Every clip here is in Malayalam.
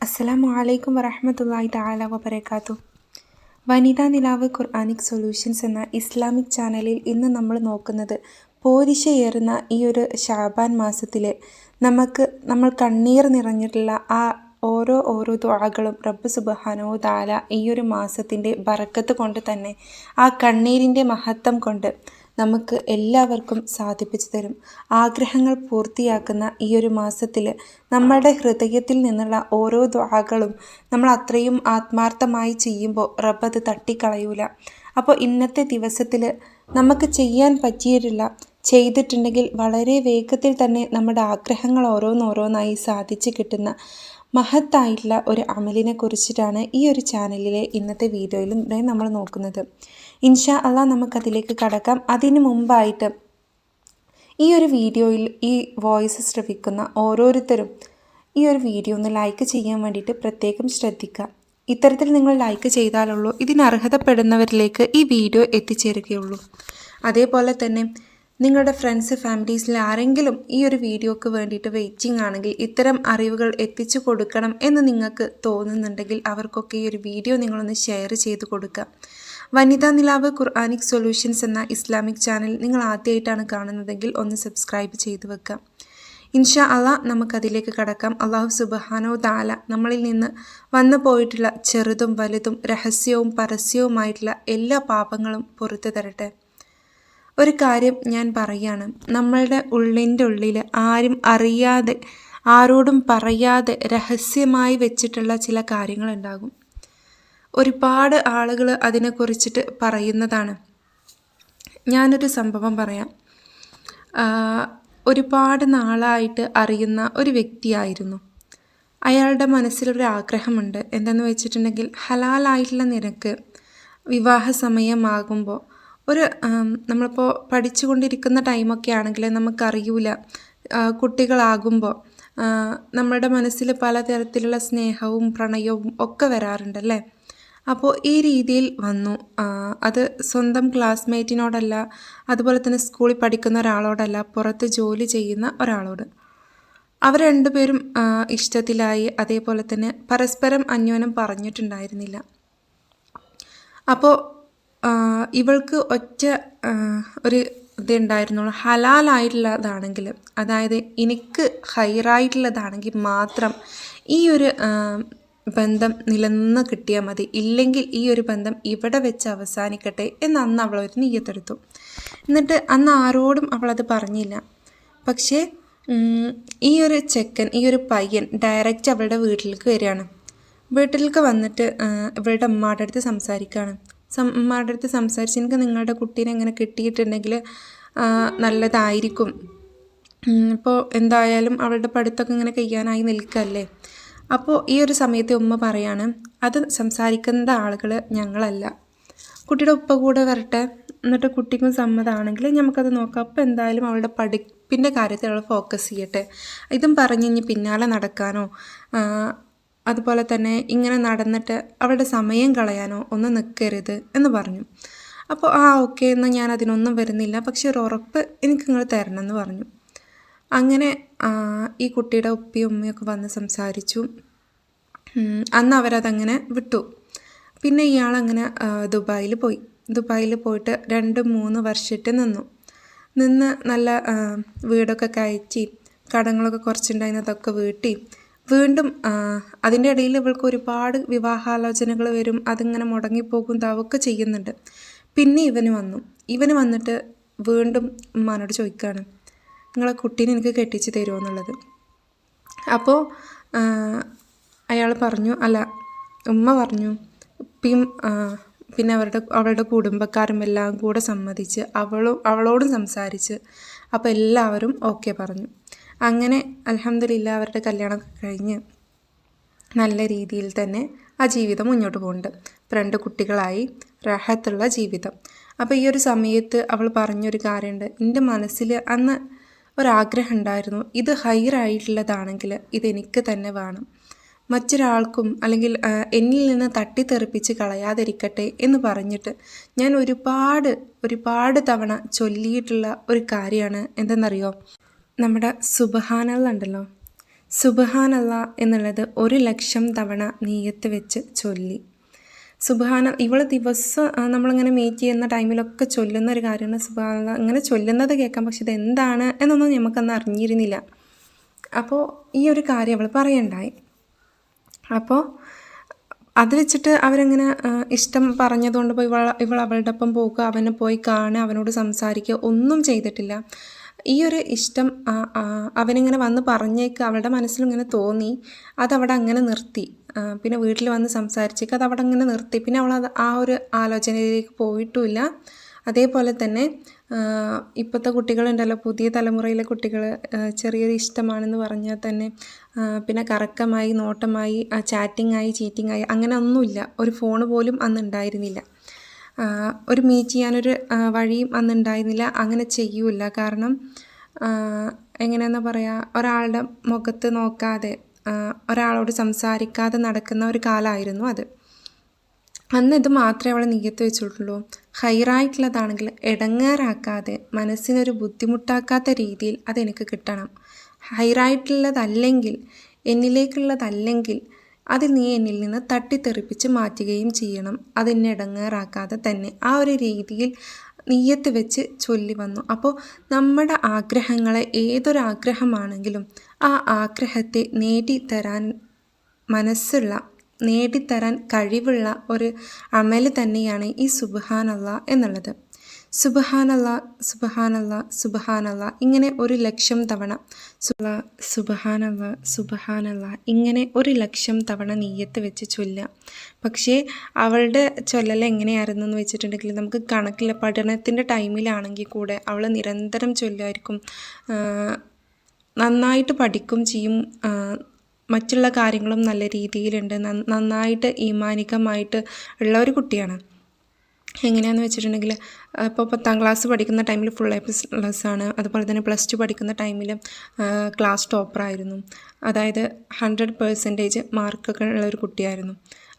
അസ്സലാമു അലൈക്കും വറഹ്മത്തുള്ളാഹി തആല വബറകാതുഹു. വനിതാ നിലാവ് ഖുർആനിക് സൊല്യൂഷൻസ് എന്ന ഇസ്ലാമിക് ചാനലിൽ ഇന്ന് നമ്മൾ നോക്കുന്നത് പോരിശയേറുന്ന ഈ ഒരു ശഅബാൻ മാസത്തിൽ നമ്മൾ കണ്ണീർ നിറഞ്ഞിട്ടുള്ള ആ ഓരോ ദുആകളും റബ്ബ് സുബ്ഹാനഹു വ തആല ഈ ഒരു മാസത്തിൻ്റെ ബറക്കത്ത് കൊണ്ട് തന്നെ ആ കണ്ണീരിൻ്റെ മഹത്വം കൊണ്ട് നമുക്ക് എല്ലാവർക്കും സാധിപ്പിച്ചു തരും. ആഗ്രഹങ്ങൾ പൂർത്തിയാക്കുന്ന ഈ ഒരു മാസത്തിൽ നമ്മളുടെ ഹൃദയത്തിൽ നിന്നുള്ള ഓരോ ദുആകളും നമ്മൾ അത്രയും ആത്മാർത്ഥമായി ചെയ്യുമ്പോൾ റബ്ബ് അത് തട്ടിക്കളയൂല. അപ്പോൾ ഇന്നത്തെ ദിവസത്തിൽ നമുക്ക് ചെയ്യാൻ പറ്റിയിട്ടില്ല, ചെയ്തിട്ടുണ്ടെങ്കിൽ വളരെ വേഗത്തിൽ തന്നെ നമ്മുടെ ആഗ്രഹങ്ങൾ ഓരോന്നോരോന്നായി സാധിച്ചു കിട്ടുന്ന മഹത്തായിട്ടുള്ള ഒരു അമലിനെ കുറിച്ചിട്ടാണ് ഈ ഒരു ചാനലിലെ ഇന്നത്തെ വീഡിയോയിലും നമ്മൾ നോക്കുന്നത്. ഇൻഷാ അള്ളാഹ് നമുക്കതിലേക്ക് കടക്കാം. അതിനു മുമ്പായിട്ട് ഈ ഒരു വീഡിയോയിൽ ഈ വോയിസ് ശ്രവിക്കുന്ന ഓരോരുത്തരും ഈ ഒരു വീഡിയോ ഒന്ന് ലൈക്ക് ചെയ്യാൻ വേണ്ടിയിട്ട് പ്രത്യേകം ശ്രദ്ധിക്കുക. ഇത്തരത്തിൽ നിങ്ങൾ ലൈക്ക് ചെയ്താലുള്ളൂ ഇതിന് അർഹതപ്പെടുന്നവരിലേക്ക് ഈ വീഡിയോ എത്തിച്ചേരുകയുള്ളൂ. അതേപോലെ തന്നെ നിങ്ങളുടെ ഫ്രണ്ട്സ് ഫാമിലീസിൽ ആരെങ്കിലും ഈ ഒരു വീഡിയോക്ക് വേണ്ടിയിട്ട് വെയിറ്റിംഗ് ആണെങ്കിൽ, ഇത്തരം അറിവുകൾ എത്തിച്ചു കൊടുക്കണം എന്ന് നിങ്ങൾക്ക് തോന്നുന്നുണ്ടെങ്കിൽ അവർക്കൊക്കെ ഈ ഒരു വീഡിയോ നിങ്ങളൊന്ന് ഷെയർ ചെയ്ത് കൊടുക്കുക. വനിതാ നിലാവ് ഖുർആനിക് സൊല്യൂഷൻസ് എന്ന ഇസ്ലാമിക് ചാനൽ നിങ്ങൾ ആദ്യമായിട്ടാണ് കാണുന്നതെങ്കിൽ ഒന്ന് സബ്സ്ക്രൈബ് ചെയ്ത് വെക്കാം. ഇൻഷാ അള്ളാഹ് നമുക്കതിലേക്ക് കടക്കാം. അള്ളാഹു സുബ്ഹാനഹു തആല നമ്മളിൽ നിന്ന് വന്നു പോയിട്ടുള്ള ചെറുതും വലുതും രഹസ്യവും പരസ്യവുമായിട്ടുള്ള എല്ലാ പാപങ്ങളും പുറത്തു തരട്ടെ. ഒരു കാര്യം ഞാൻ പറയുകയാണ്, നമ്മളുടെ ഉള്ളിൻ്റെ ഉള്ളിൽ ആരും അറിയാതെ ആരോടും പറയാതെ രഹസ്യമായി വെച്ചിട്ടുള്ള ചില കാര്യങ്ങളുണ്ടാകും. ഒരുപാട് ആളുകൾ അതിനെക്കുറിച്ചിട്ട് പറയുന്നതാണ്. ഞാനൊരു സംഭവം പറയാം. ഒരുപാട് നാളായിട്ട് അറിയുന്ന ഒരു വ്യക്തിയായിരുന്നു. അയാളുടെ മനസ്സിലൊരു ആഗ്രഹമുണ്ട്. എന്തെന്ന് വെച്ചിട്ടുണ്ടെങ്കിൽ ഹലാലായിട്ടുള്ള നിരക്ക് വിവാഹ സമയമാകുമ്പോൾ നമ്മളിപ്പോൾ പഠിച്ചുകൊണ്ടിരിക്കുന്ന ടൈമൊക്കെ ആണെങ്കിൽ നമുക്കറിയൂല, കുട്ടികളാകുമ്പോൾ നമ്മളുടെ മനസ്സിൽ പലതരത്തിലുള്ള സ്നേഹവും പ്രണയവും ഒക്കെ വരാറുണ്ടല്ലേ. അപ്പോൾ ഈ രീതിയിൽ വന്നു. അത് സ്വന്തം ക്ലാസ്മേറ്റിനോടല്ല, അതുപോലെ തന്നെ സ്കൂളിൽ പഠിക്കുന്ന ഒരാളോടല്ല, പുറത്ത് ജോലി ചെയ്യുന്ന ഒരാളോട്. അവർ രണ്ടുപേരും ഇഷ്ടത്തിലായി. അതേപോലെ തന്നെ പരസ്പരം അന്യോന്യം പറഞ്ഞിട്ടുണ്ടായിരുന്നില്ല. അപ്പോൾ ഇവൾക്ക് ഒറ്റ ഒരു ഇതുണ്ടായിരുന്നുള്ളൂ, ഹലാലായിട്ടുള്ളതാണെങ്കിൽ, അതായത് എനിക്ക് ഹൈറായിട്ടുള്ളതാണെങ്കിൽ മാത്രം ഈ ഒരു ബന്ധം നിലനിന്ന് കിട്ടിയാൽ മതി, ഇല്ലെങ്കിൽ ഈ ഒരു ബന്ധം ഇവിടെ വെച്ച് അവസാനിക്കട്ടെ എന്ന് അന്ന് അവളൊരു നിയ്യത്തെടുത്തു. എന്നിട്ട് അന്ന് ആരോടും അവളത് പറഞ്ഞില്ല. പക്ഷേ ഈ ഒരു ചെക്കൻ, ഈ ഒരു പയ്യൻ ഡയറക്റ്റ് അവളുടെ വീട്ടിലേക്ക് വരികയാണ്. വീട്ടിലേക്ക് വന്നിട്ട് ഇവളുടെ ഉമ്മാടെ അടുത്ത് സംസാരിക്കുകയാണ്. ഉമ്മാടെ അടുത്ത് സംസാരിച്ച്, എനിക്ക് നിങ്ങളുടെ കുട്ടീനെ എങ്ങനെ കിട്ടിയിട്ടുണ്ടെങ്കിൽ നല്ലതായിരിക്കും. ഇപ്പോൾ എന്തായാലും അവളുടെ പഠിത്തമൊക്കെ ഇങ്ങനെ കഴിയാനായി നിൽക്കല്ലേ. അപ്പോൾ ഈ ഒരു സമയത്ത് ഉമ്മ പറയാണ്, അത് സംസാരിക്കുന്ന ആളുകൾ ഞങ്ങളല്ല, കുട്ടിയുടെ ഉപ്പ കൂടെ വരട്ടെ, എന്നിട്ട് കുട്ടിക്കും സമ്മതമാണെങ്കിൽ നമുക്കത് നോക്കാം. അപ്പോൾ എന്തായാലും അവളുടെ പഠിപ്പിൻ്റെ കാര്യത്തിൽ അവൾ ഫോക്കസ് ചെയ്യട്ടെ. ഇതും പറഞ്ഞ് ഇനി പിന്നാലെ നടക്കാനോ അതുപോലെ തന്നെ ഇങ്ങനെ നടന്നിട്ട് അവളുടെ സമയം കളയാനോ ഒന്നും നിൽക്കരുത് എന്ന് പറഞ്ഞു. അപ്പോൾ ഓക്കെ, എന്നാൽ ഞാൻ അതിനൊന്നും വരുന്നില്ല, പക്ഷെ ഒരു ഉറപ്പ് എനിക്ക് നിങ്ങൾ തരണം എന്ന് പറഞ്ഞു. അങ്ങനെ ഈ കുട്ടിയുടെ ഉപ്പയും ഉമ്മയൊക്കെ വന്ന് സംസാരിച്ചു. അന്ന് അവരതങ്ങനെ വിട്ടു. പിന്നെ ഇയാളങ്ങനെ ദുബായിൽ പോയി. ദുബായിൽ പോയിട്ട് 2-3 വർഷമായിട്ട് നിന്ന് നല്ല വീടൊക്കെ കയറ്റി, കടങ്ങളൊക്കെ കുറച്ചുണ്ടായിരുന്നതൊക്കെ വീട്ടി, വീണ്ടും അതിൻ്റെ ഇടയിൽ ഇവൾക്ക് ഒരുപാട് വിവാഹാലോചനകൾ വരും, അതിങ്ങനെ മുടങ്ങിപ്പോകും, ഇതാവൊക്കെ ചെയ്യുന്നുണ്ട്. പിന്നെ ഇവന് വന്നിട്ട് വീണ്ടും ഉമ്മാനോട് ചോദിക്കുകയാണ്, നിങ്ങളെ കുട്ടീനെ എനിക്ക് കെട്ടിച്ച് തരുമോ എന്നുള്ളത്. അപ്പോൾ അയാൾ പറഞ്ഞു, അല്ല, ഉമ്മ പറഞ്ഞു. പിന്നെ അവളുടെ കുടുംബക്കാരും എല്ലാം കൂടെ സമ്മതിച്ച് അവളോടും സംസാരിച്ച്, അപ്പോൾ എല്ലാവരും ഓക്കെ പറഞ്ഞു. അങ്ങനെ അൽഹംദുലില്ലാ അവരുടെ കല്യാണമൊക്കെ കഴിഞ്ഞ് നല്ല രീതിയിൽ തന്നെ ആ ജീവിതം മുന്നോട്ട് പോകുന്നുണ്ട്. 2 കുട്ടികളായി റാഹത്തുള്ള ജീവിതം. അപ്പോൾ ഈ ഒരു സമയത്ത് അവൾ പറഞ്ഞൊരു കാര്യമുണ്ട്, എൻ്റെ മനസ്സിൽ അന്ന് ഒരാഗ്രഹം ഉണ്ടായിരുന്നു, ഇത് ഹൈറായിട്ടുള്ളതാണെങ്കിൽ ഇതെനിക്ക് തന്നെ വേണം, മറ്റൊരാൾക്കും അല്ലെങ്കിൽ എന്നിൽ നിന്ന് തട്ടിത്തെറിപ്പിച്ച് കളയാതിരിക്കട്ടെ എന്ന് പറഞ്ഞിട്ട് ഞാൻ ഒരുപാട് തവണ ചൊല്ലിയിട്ടുള്ള ഒരു കാര്യമാണ്. എന്തെന്നറിയോ, നമ്മുടെ സുബ്ഹാനല്ലാഹ് ഉണ്ടല്ലോ, സുബ്ഹാനല്ലാ എന്നുള്ളത് 1,00,000 തവണ നീയത്ത് വെച്ച് ചൊല്ലി. ഇവൾ ദിവസം നമ്മളിങ്ങനെ മീറ്റ് ചെയ്യുന്ന ടൈമിലൊക്കെ ചൊല്ലുന്ന ഒരു കാര്യമാണ് സുബ്ഹാനല്ലാ. ഇങ്ങനെ ചൊല്ലുന്നത് കേൾക്കാം, പക്ഷെ ഇതെന്താണ് എന്നൊന്നും നമുക്കന്ന് അറിഞ്ഞിരുന്നില്ല. അപ്പോൾ ഈ ഒരു കാര്യം അവൾ പറയണ്ടായി. അപ്പോൾ അത് വെച്ചിട്ട് അവരങ്ങനെ ഇഷ്ടം പറഞ്ഞതുകൊണ്ട് പോയി ഇവൾ അവളുടെ ഒപ്പം പോകുക, അവനെ പോയി കാണുക, അവനോട് സംസാരിക്കുക ഒന്നും ചെയ്തിട്ടില്ല. ഈ ഒരു ഇഷ്ടം അവനിങ്ങനെ വന്ന് പറഞ്ഞേക്ക് അവളുടെ മനസ്സിലിങ്ങനെ തോന്നി, അതവിടെ അങ്ങനെ നിർത്തി. പിന്നെ വീട്ടിൽ വന്ന് സംസാരിച്ചേക്ക് അതവിടെ അങ്ങനെ നിർത്തി. പിന്നെ അവൾ ആ ഒരു ആലോചനയിലേക്ക് പോയിട്ടുമില്ല. അതേപോലെ തന്നെ ഇപ്പോഴത്തെ കുട്ടികളുണ്ടല്ലോ, പുതിയ തലമുറയിലെ കുട്ടികൾ ചെറിയൊരു ഇഷ്ടമാണെന്ന് പറഞ്ഞാൽ തന്നെ പിന്നെ കറക്കമായി, നോട്ടമായി, ചാറ്റിങ്ങായി, ചീറ്റിങ്ങായി, അങ്ങനെ ഒന്നുമില്ല. ഒരു ഫോണ് പോലും അന്നുണ്ടായിരുന്നില്ല. ഒരു മീറ്റ് ചെയ്യാനൊരു വഴിയും അന്നുണ്ടായിരുന്നില്ല. അങ്ങനെ ചെയ്യൂല. കാരണം എങ്ങനെയെന്നാ പറയുക, ഒരാളുടെ മുഖത്ത് നോക്കാതെ ഒരാളോട് സംസാരിക്കാതെ നടക്കുന്ന ഒരു കാലമായിരുന്നു അത്. അന്ന് ഇത് മാത്രമേ അവൾ നിയ്യത്ത് വെച്ചിട്ടുള്ളൂ. ഹൈറായിട്ടുള്ളതാണെങ്കിൽ ഇടങ്ങേറാക്കാതെ, മനസ്സിനൊരു ബുദ്ധിമുട്ടാക്കാത്ത രീതിയിൽ അതെനിക്ക് കിട്ടണം. ഹൈറായിട്ടുള്ളതല്ലെങ്കിൽ, എന്നിലേക്കുള്ളതല്ലെങ്കിൽ അത് നീ എന്നിൽ നിന്ന് തട്ടിത്തെറിപ്പിച്ച് മാറ്റുകയും ചെയ്യണം. അതെന്നെ ഇടങ്ങേറാക്കാതെ തന്നെ. ആ ഒരു രീതിയിൽ നിയ്യത്ത് വെച്ച് ചൊല്ലി വന്നു. അപ്പോൾ നമ്മുടെ ആഗ്രഹങ്ങളെ, ഏതൊരാഗ്രഹമാണെങ്കിലും ആ ആഗ്രഹത്തെ നേടിത്തരാൻ കഴിവുള്ള ഒരു അമൽ തന്നെയാണ് ഈ സുബ്ഹാനല്ലാ എന്നുള്ളത്. സുബ്ഹാനല്ലാ, സുബ്ഹാനല്ലാ, സുബ്ഹാനല്ലാ ഇങ്ങനെ 1,00,000 തവണ സുബ്ഹാനല്ലാ, സുബ്ഹാനല്ലാ ഇങ്ങനെ 1,00,000 തവണ നീയത്ത് വെച്ച് ചൊല്ലുക. പക്ഷേ അവളുടെ ചൊല്ലൽ എങ്ങനെയായിരുന്നു എന്ന് വെച്ചിട്ടുണ്ടെങ്കിൽ നമുക്ക് കണക്കില്ല. പഠനത്തിൻ്റെ ടൈമിലാണെങ്കിൽ കൂടെ അവൾ നിരന്തരം ചൊല്ലുമായിരിക്കും. നന്നായിട്ട് പഠിക്കും ചെയ്യും. മറ്റുള്ള കാര്യങ്ങളും നല്ല രീതിയിലുണ്ട്. നന്നായിട്ട് ഈമാനികമായിട്ട് ഉള്ള ഒരു കുട്ടിയാണ്. എങ്ങനെയാണെന്ന് വെച്ചിട്ടുണ്ടെങ്കിൽ ഇപ്പോൾ 10ാം ക്ലാസ് പഠിക്കുന്ന ടൈമിൽ ഫുൾ A+ ആണ്. അതുപോലെ തന്നെ +2 പഠിക്കുന്ന ടൈമിൽ ക്ലാസ് ടോപ്പറായിരുന്നു. അതായത് 100% മാർക്കൊക്കെ ഉള്ളൊരു കുട്ടിയായിരുന്നു.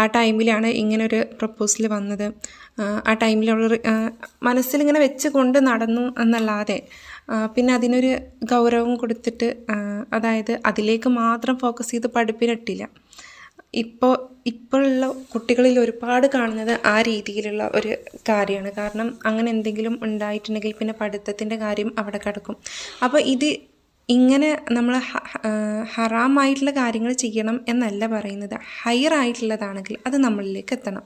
ആ ടൈമിലാണ് ഇങ്ങനൊരു പ്രപ്പോസൽ വന്നത്. ആ ടൈമിൽ അവൾ മനസ്സിലിങ്ങനെ വെച്ച് കൊണ്ട് നടന്നു എന്നല്ലാതെ പിന്നെ അതിനൊരു ഗൗരവം കൊടുത്തിട്ട്, അതായത് അതിലേക്ക് മാത്രം ഫോക്കസ് ചെയ്ത് പഠിപ്പിനിട്ടില്ല. ഇപ്പോഴുള്ള കുട്ടികളിൽ ഒരുപാട് കാണുന്നത് ആ രീതിയിലുള്ള ഒരു കാര്യമാണ്. കാരണം അങ്ങനെ എന്തെങ്കിലും ഉണ്ടായിട്ടുണ്ടെങ്കിൽ പിന്നെ പഠിത്തത്തിൻ്റെ കാര്യം അവിടെ കിടക്കും. അപ്പോൾ ഇങ്ങനെ നമ്മൾ ഹറാമായിട്ടുള്ള കാര്യങ്ങൾ ചെയ്യണം എന്നല്ല പറയുന്നത്. ഹൈറായിട്ടുള്ളതാണെങ്കിൽ അത് നമ്മളിലേക്ക് എത്തണം,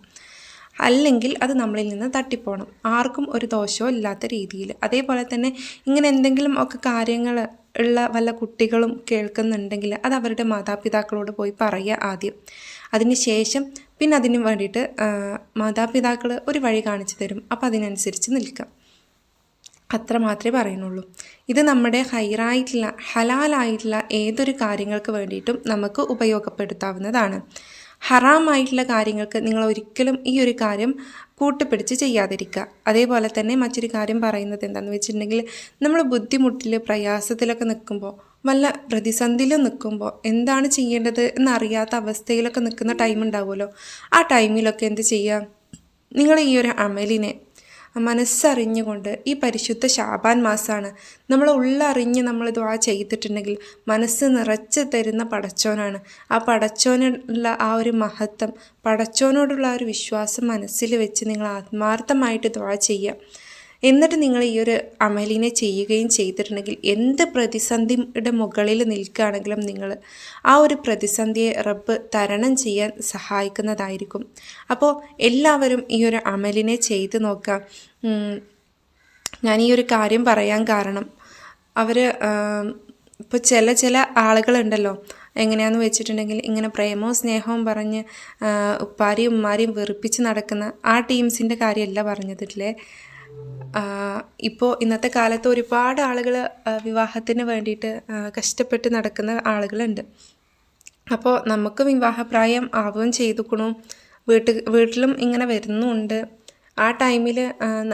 അല്ലെങ്കിൽ അത് നമ്മളിൽ നിന്ന് തട്ടിപ്പോണം. ആർക്കും ഒരു ദോഷവും ഇല്ലാത്ത രീതിയിൽ. അതേപോലെ തന്നെ ഇങ്ങനെ എന്തെങ്കിലും ഒക്കെ കാര്യങ്ങൾ ഉള്ള വല്ല കുട്ടികളും കേൾക്കുന്നുണ്ടെങ്കിൽ അത് അവരുടെ മാതാപിതാക്കളോട് പോയി പറയുക ആദ്യം. അതിന് ശേഷം പിന്നെ അതിന് വേണ്ടിയിട്ട് മാതാപിതാക്കൾ ഒരു വഴി കാണിച്ചു തരും. അപ്പോൾ അതിനനുസരിച്ച് നിൽക്കാം. അത്ര മാത്രമേ പറയുന്നുള്ളൂ. ഇത് നമ്മുടെ ഹൈറായിട്ടുള്ള, ഹലാലായിട്ടുള്ള ഏതൊരു കാര്യങ്ങൾക്ക് വേണ്ടിയിട്ടും നമുക്ക് ഉപയോഗപ്പെടുത്താവുന്നതാണ്. ഹറാമായിട്ടുള്ള കാര്യങ്ങൾക്ക് നിങ്ങൾ ഒരിക്കലും ഈ ഒരു കാര്യം കൂട്ടുപിടിച്ച് ചെയ്യാതിരിക്കുക. അതേപോലെ തന്നെ മറ്റൊരു കാര്യം പറയുന്നത് എന്താണെന്ന് വെച്ചിട്ടുണ്ടെങ്കിൽ, നമ്മൾ ബുദ്ധിമുട്ടിൽ, പ്രയാസത്തിലൊക്കെ നിൽക്കുമ്പോൾ, വല്ല പ്രതിസന്ധിയിലും നിൽക്കുമ്പോൾ, എന്താണ് ചെയ്യേണ്ടത് എന്നറിയാത്ത അവസ്ഥയിലൊക്കെ നിൽക്കുന്ന ടൈം ഉണ്ടാവുമല്ലോ. ആ ടൈമിലൊക്കെ എന്ത് ചെയ്യുക, നിങ്ങൾ ഈ ഒരു അമലിനെ മനസ്സറിഞ്ഞുകൊണ്ട്, ഈ പരിശുദ്ധ ശാബാൻ മാസമാണ്, നമ്മൾ ഉള്ളറിഞ്ഞ് നമ്മൾ ദുആ ചെയ്തിട്ടുണ്ടെങ്കിൽ മനസ്സ് നിറച്ച് തരുന്ന പടച്ചോനാണ്. ആ പടച്ചോനുള്ള ആ ഒരു മഹത്വം, പടച്ചോനോടുള്ള ആ ഒരു വിശ്വാസം മനസ്സിൽ വെച്ച് നിങ്ങൾ ആത്മാർത്ഥമായിട്ട് ദുആ ചെയ്യുക. എന്നിട്ട് നിങ്ങൾ ഈ ഒരു അമലിനെ ചെയ്യുകയും ചെയ്തിട്ടുണ്ടെങ്കിൽ, എന്ത് പ്രതിസന്ധിയുടെ മുകളിൽ നിൽക്കുകയാണെങ്കിലും നിങ്ങൾ ആ ഒരു പ്രതിസന്ധിയെ റബ്ബ് തരണം ചെയ്യാൻ സഹായിക്കുന്നതായിരിക്കും. അപ്പോൾ എല്ലാവരും ഈ ഒരു അമലിനെ ചെയ്ത് നോക്കാം. ഞാൻ ഈ ഒരു കാര്യം പറയാൻ കാരണം, അവർ ഇപ്പോൾ ചില ആളുകളുണ്ടല്ലോ, എങ്ങനെയാണെന്ന് വെച്ചിട്ടുണ്ടെങ്കിൽ ഇങ്ങനെ പ്രേമവും സ്നേഹവും പറഞ്ഞ് ഉപ്പാരെയും ഉമ്മാരെയും വെറുപ്പിച്ച് നടക്കുന്ന ആ ടീംസിൻ്റെ കാര്യമല്ല പറഞ്ഞതില്ലേ. ഇപ്പോൾ ഇന്നത്തെ കാലത്ത് ഒരുപാട് ആളുകൾ വിവാഹത്തിന് വേണ്ടിയിട്ട് കഷ്ടപ്പെട്ട് നടക്കുന്ന ആളുകളുണ്ട്. അപ്പോൾ നമുക്ക് വിവാഹപ്രായം ആവുകയും ചെയ്തുക്കണു, വീട്ടിലും ഇങ്ങനെ വരുന്നുമുണ്ട്. ആ ടൈമിൽ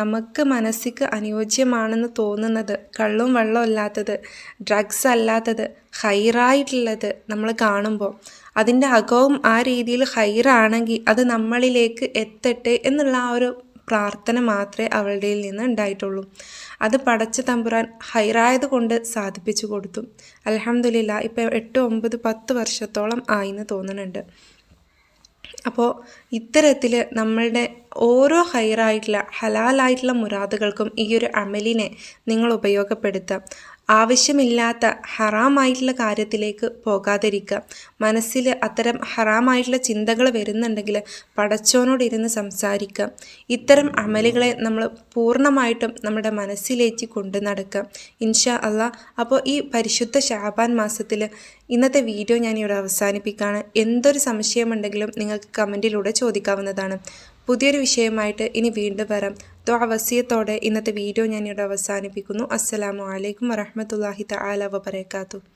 നമുക്ക് മനസ്സിക്ക് അനുയോജ്യമാണെന്ന് തോന്നുന്നത്, കള്ളും വെള്ളവും അല്ലാത്തത്, ഡ്രഗ്സ് അല്ലാത്തത്, ഹൈറായിട്ടുള്ളത് നമ്മൾ കാണുമ്പോൾ, അതിൻ്റെ അകവും ആ രീതിയിൽ ഹൈറാണെങ്കിൽ അത് നമ്മളിലേക്ക് എത്തട്ടെ എന്നുള്ള ആ ഒരു പ്രാർത്ഥന മാത്രമേ അവളുടെ നിന്ന് ഉണ്ടായിട്ടുള്ളൂ. അത് പടച്ച തമ്പുരാൻ ഹൈറായത് കൊണ്ട് സാധിപ്പിച്ചു കൊടുത്തു. അൽഹംദുലില്ലാ ഇപ്പോൾ 8, 9, 10 വർഷത്തോളം ആയിന്ന് തോന്നുന്നുണ്ട്. അപ്പോൾ ഇത്തരത്തിൽ നമ്മളുടെ ഓരോ ഹൈറായിട്ടുള്ള ഹലാലായിട്ടുള്ള മുറാദുകൾക്കും ഈ ഒരു അമലിനെ നിങ്ങൾ ഉപയോഗപ്പെടുത്തുക. ആവശ്യമില്ലാത്ത ഹറാമായിട്ടുള്ള കാര്യത്തിലേക്ക് പോകാതിരിക്കുക. മനസ്സിൽ അത്തരം ഹറാമായിട്ടുള്ള ചിന്തകൾ വരുന്നുണ്ടെങ്കിൽ പടച്ചോനോട് ഇരുന്ന് സംസാരിക്കുക. ഇത്തരം അമലുകളെ നമ്മൾ പൂർണ്ണമായിട്ടും നമ്മുടെ മനസ്സിലേക്ക് കൊണ്ടു നടക്കുക. ഇൻഷാ അള്ളാ. അപ്പോൾ ഈ പരിശുദ്ധ ശഅബാൻ മാസത്തിൽ ഇന്നത്തെ വീഡിയോ ഞാനിവിടെ അവസാനിപ്പിക്കുകയാണ്. എന്തൊരു സംശയമുണ്ടെങ്കിലും നിങ്ങൾക്ക് കമൻറ്റിലൂടെ ചോദിക്കാവുന്നതാണ്. പുതിയൊരു വിഷയമായിട്ട് ഇനി വീണ്ടും വരാം. ദുആ വസിയത്തോടെ ഇന്നത്തെ വീഡിയോ ഞാനിവിടെ അവസാനിപ്പിക്കുന്നു. അസ്സലാമു അലൈക്കും വറഹ്മത്തുള്ളാഹി തആല വബറകാതുഹു.